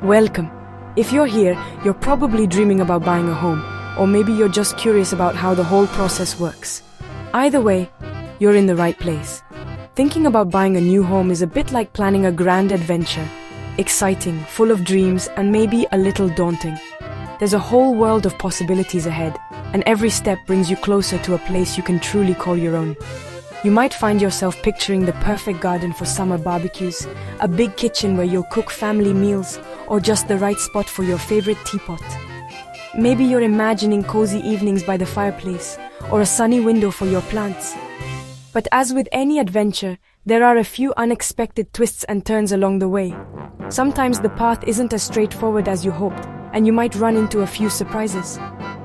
Welcome. If you're here, you're probably dreaming about buying a home, or maybe you're just curious about how the whole process works. Either way, you're in the right place. Thinking about buying a new home is a bit like planning a grand adventure. Exciting, full of dreams, and maybe a little daunting. There's a whole world of possibilities ahead, and every step brings you closer to a place you can truly call your own. You might find yourself picturing the perfect garden for summer barbecues, a big kitchen where you'll cook family meals, or just the right spot for your favorite teapot. Maybe you're imagining cozy evenings by the fireplace, or a sunny window for your plants. But as with any adventure, there are a few unexpected twists and turns along the way. Sometimes the path isn't as straightforward as you hoped, and you might run into a few surprises.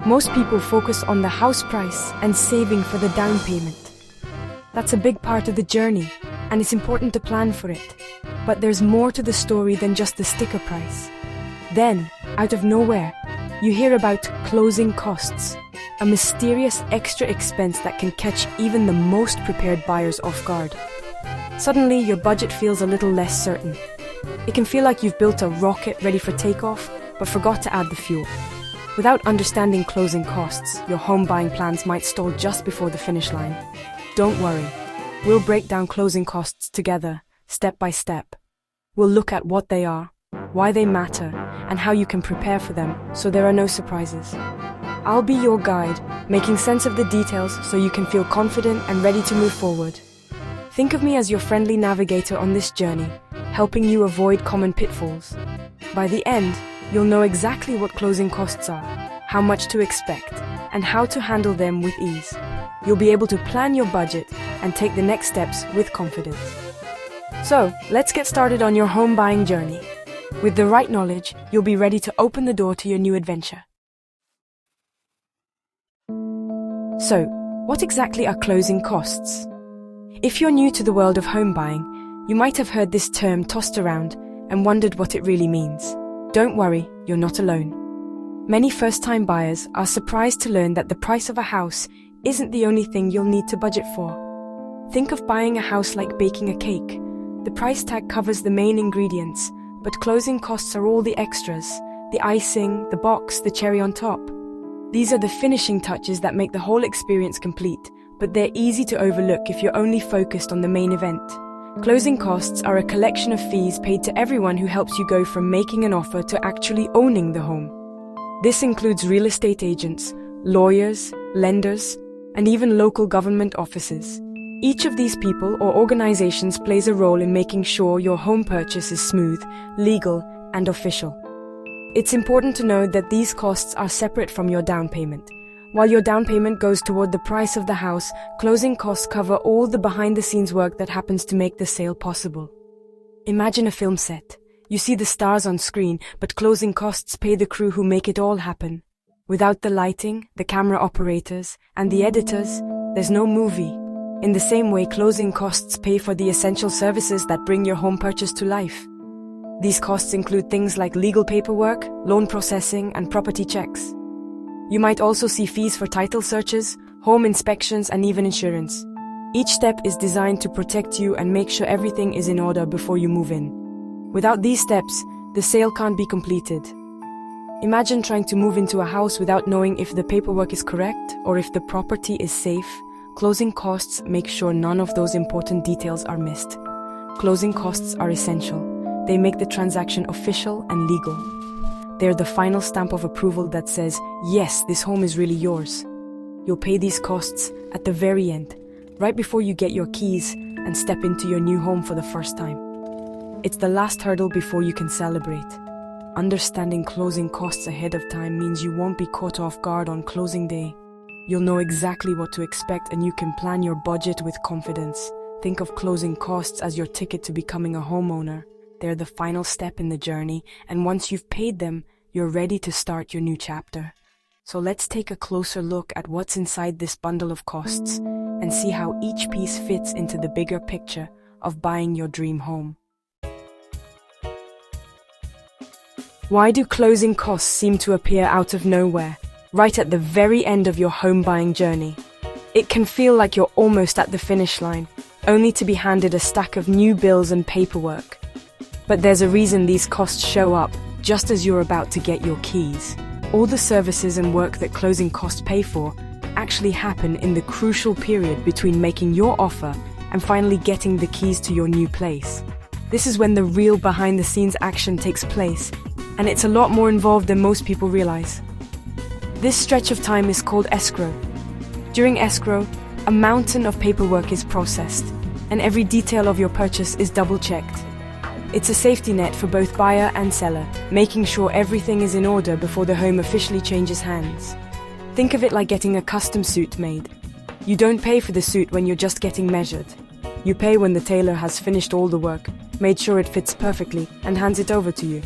Most people focus on the house price and saving for the down payment. That's a big part of the journey, and it's important to plan for it. But there's more to the story than just the sticker price. Then, out of nowhere, you hear about closing costs, a mysterious extra expense that can catch even the most prepared buyers off guard. Suddenly, your budget feels a little less certain. It can feel like you've built a rocket ready for takeoff, but forgot to add the fuel. Without understanding closing costs, your home buying plans might stall just before the finish line. Don't worry, we'll break down closing costs together, step by step. We'll look at what they are, why they matter, and how you can prepare for them so there are no surprises. I'll be your guide, making sense of the details so you can feel confident and ready to move forward. Think of me as your friendly navigator on this journey, helping you avoid common pitfalls. By the end, you'll know exactly what closing costs are, how much to expect, and how to handle them with ease. You'll be able to plan your budget and take the next steps with confidence. So, let's get started on your home buying journey. With the right knowledge, you'll be ready to open the door to your new adventure. So, what exactly are closing costs? If you're new to the world of home buying, you might have heard this term tossed around and wondered what it really means. Don't worry, you're not alone. Many first-time buyers are surprised to learn that the price of a house isn't the only thing you'll need to budget for. Think of buying a house like baking a cake. The price tag covers the main ingredients, but closing costs are all the extras, the icing, the box, the cherry on top. These are the finishing touches that make the whole experience complete, but they're easy to overlook if you're only focused on the main event. Closing costs are a collection of fees paid to everyone who helps you go from making an offer to actually owning the home. This includes real estate agents, lawyers, lenders, and even local government offices. Each of these people or organizations plays a role in making sure your home purchase is smooth, legal, and official. It's important to know that these costs are separate from your down payment. While your down payment goes toward the price of the house, closing costs cover all the behind-the-scenes work that happens to make the sale possible. Imagine a film set. You see the stars on screen, but closing costs pay the crew who make it all happen. Without the lighting, the camera operators, and the editors, there's no movie. In the same way, closing costs pay for the essential services that bring your home purchase to life. These costs include things like legal paperwork, loan processing, and property checks. You might also see fees for title searches, home inspections, and even insurance. Each step is designed to protect you and make sure everything is in order before you move in. Without these steps, the sale can't be completed. Imagine trying to move into a house without knowing if the paperwork is correct or if the property is safe. Closing costs make sure none of those important details are missed. Closing costs are essential. They make the transaction official and legal. They're the final stamp of approval that says, yes, this home is really yours. You'll pay these costs at the very end, right before you get your keys and step into your new home for the first time. It's the last hurdle before you can celebrate. Understanding closing costs ahead of time means you won't be caught off guard on closing day. You'll know exactly what to expect and you can plan your budget with confidence. Think of closing costs as your ticket to becoming a homeowner. They're the final step in the journey, and once you've paid them, you're ready to start your new chapter. So let's take a closer look at what's inside this bundle of costs and see how each piece fits into the bigger picture of buying your dream home. Why do closing costs seem to appear out of nowhere, right at the very end of your home buying journey? It can feel like you're almost at the finish line, only to be handed a stack of new bills and paperwork. But there's a reason these costs show up, just as you're about to get your keys. All the services and work that closing costs pay for actually happen in the crucial period between making your offer and finally getting the keys to your new place. This is when the real behind-the-scenes action takes place, and it's a lot more involved than most people realize. This stretch of time is called escrow. During escrow, a mountain of paperwork is processed, and every detail of your purchase is double-checked. It's a safety net for both buyer and seller, making sure everything is in order before the home officially changes hands. Think of it like getting a custom suit made. You don't pay for the suit when you're just getting measured. You pay when the tailor has finished all the work, made sure it fits perfectly, and hands it over to you.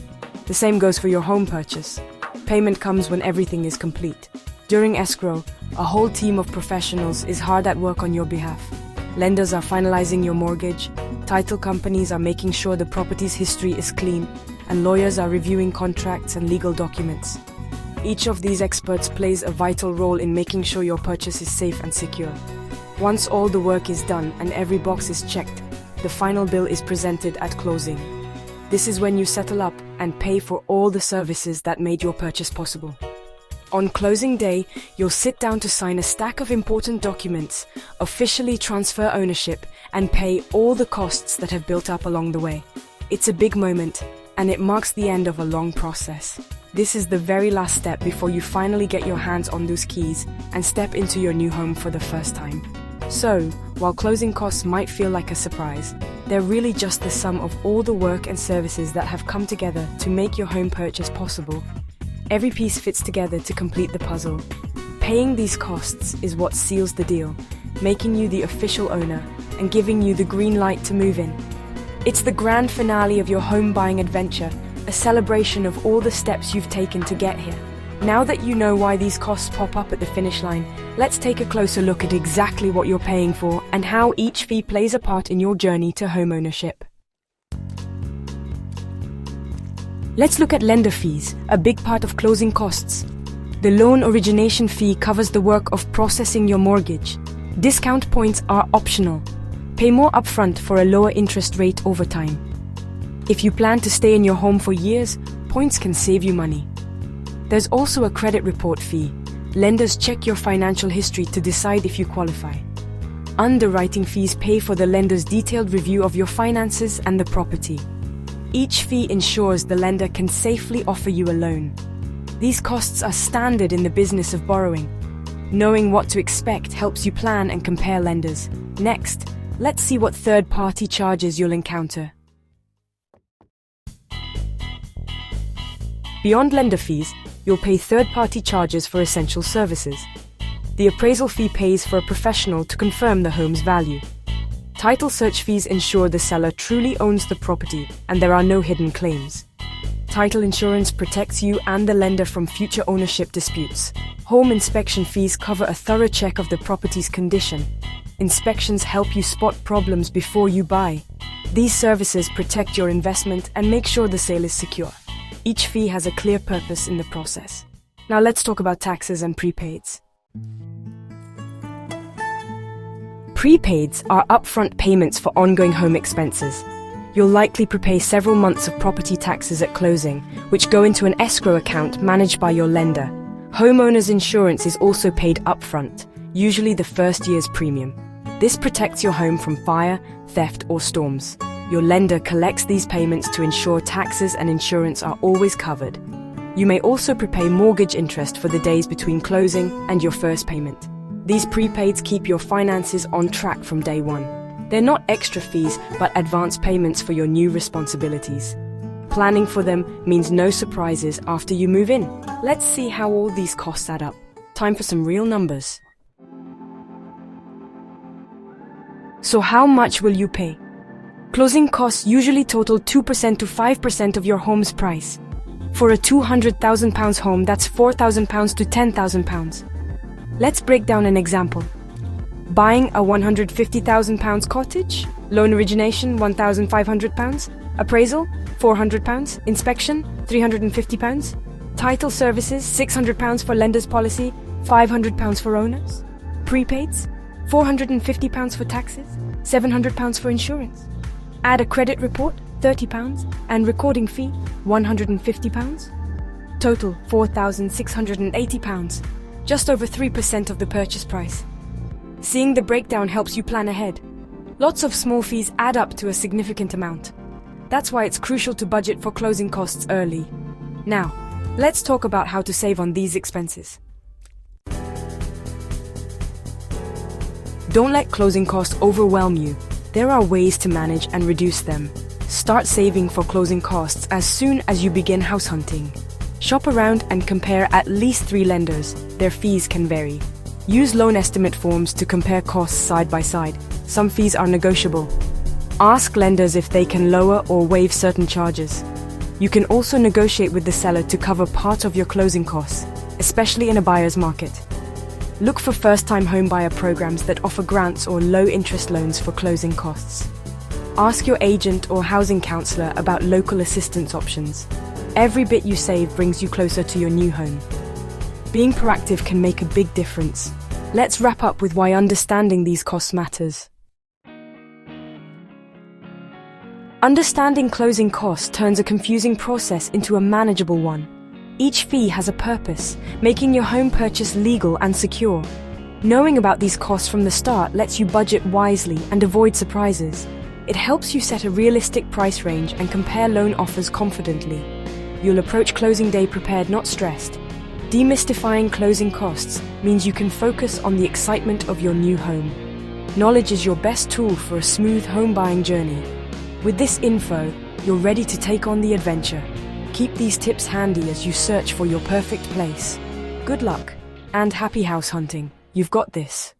The same goes for your home purchase. Payment comes when everything is complete. During escrow, a whole team of professionals is hard at work on your behalf. Lenders are finalizing your mortgage, title companies are making sure the property's history is clean, and lawyers are reviewing contracts and legal documents. Each of these experts plays a vital role in making sure your purchase is safe and secure. Once all the work is done and every box is checked, the final bill is presented at closing. This is when you settle up and pay for all the services that made your purchase possible. On closing day, you'll sit down to sign a stack of important documents, officially transfer ownership, and pay all the costs that have built up along the way. It's a big moment, and it marks the end of a long process. This is the very last step before you finally get your hands on those keys and step into your new home for the first time. So, while closing costs might feel like a surprise, they're really just the sum of all the work and services that have come together to make your home purchase possible. Every piece fits together to complete the puzzle. Paying these costs is what seals the deal, making you the official owner and giving you the green light to move in. It's the grand finale of your home buying adventure, a celebration of all the steps you've taken to get here. Now that you know why these costs pop up at the finish line, let's take a closer look at exactly what you're paying for and how each fee plays a part in your journey to homeownership. Let's look at lender fees, a big part of closing costs. The loan origination fee covers the work of processing your mortgage. Discount points are optional. Pay more upfront for a lower interest rate over time. If you plan to stay in your home for years, points can save you money. There's also a credit report fee. Lenders check your financial history to decide if you qualify. Underwriting fees pay for the lender's detailed review of your finances and the property. Each fee ensures the lender can safely offer you a loan. These costs are standard in the business of borrowing. Knowing what to expect helps you plan and compare lenders. Next, let's see what third-party charges you'll encounter. Beyond lender fees, you'll pay third-party charges for essential services. The appraisal fee pays for a professional to confirm the home's value. Title search fees ensure the seller truly owns the property and there are no hidden claims. Title insurance protects you and the lender from future ownership disputes. Home inspection fees cover a thorough check of the property's condition. Inspections help you spot problems before you buy. These services protect your investment and make sure the sale is secure. Each fee has a clear purpose in the process. Now let's talk about taxes and prepaids. Prepaids are upfront payments for ongoing home expenses. You'll likely prepay several months of property taxes at closing, which go into an escrow account managed by your lender. Homeowners insurance is also paid upfront, usually the first year's premium. This protects your home from fire, theft, or storms. Your lender collects these payments to ensure taxes and insurance are always covered. You may also prepay mortgage interest for the days between closing and your first payment. These prepaids keep your finances on track from day one. They're not extra fees, but advance payments for your new responsibilities. Planning for them means no surprises after you move in. Let's see how all these costs add up. Time for some real numbers. So how much will you pay? Closing costs usually total 2% to 5% of your home's price. For a £200,000 home, that's £4,000 to £10,000. Let's break down an example. Buying a £150,000 cottage, loan origination £1,500, appraisal £400, inspection £350, title services £600 for lender's policy, £500 for owners, prepaids £450 for taxes, £700 for insurance. Add a credit report £30 and recording fee £150? Total £4,680, just over 3% of the purchase price. Seeing the breakdown helps you plan ahead. Lots of small fees add up to a significant amount. That's why it's crucial to budget for closing costs early. Now, let's talk about how to save on these expenses. Don't let closing costs overwhelm you. There are ways to manage and reduce them. Start saving for closing costs as soon as you begin house hunting. Shop around and compare at least 3 lenders. Their fees can vary. Use loan estimate forms to compare costs side by side. Some fees are negotiable. Ask lenders if they can lower or waive certain charges. You can also negotiate with the seller to cover part of your closing costs, especially in a buyer's market. Look for first-time homebuyer programs that offer grants or low-interest loans for closing costs. Ask your agent or housing counselor about local assistance options. Every bit you save brings you closer to your new home. Being proactive can make a big difference. Let's wrap up with why understanding these costs matters. Understanding closing costs turns a confusing process into a manageable one. Each fee has a purpose, making your home purchase legal and secure. Knowing about these costs from the start lets you budget wisely and avoid surprises. It helps you set a realistic price range and compare loan offers confidently. You'll approach closing day prepared, not stressed. Demystifying closing costs means you can focus on the excitement of your new home. Knowledge is your best tool for a smooth home buying journey. With this info, you're ready to take on the adventure. Keep these tips handy as you search for your perfect place. Good luck and happy house hunting. You've got this.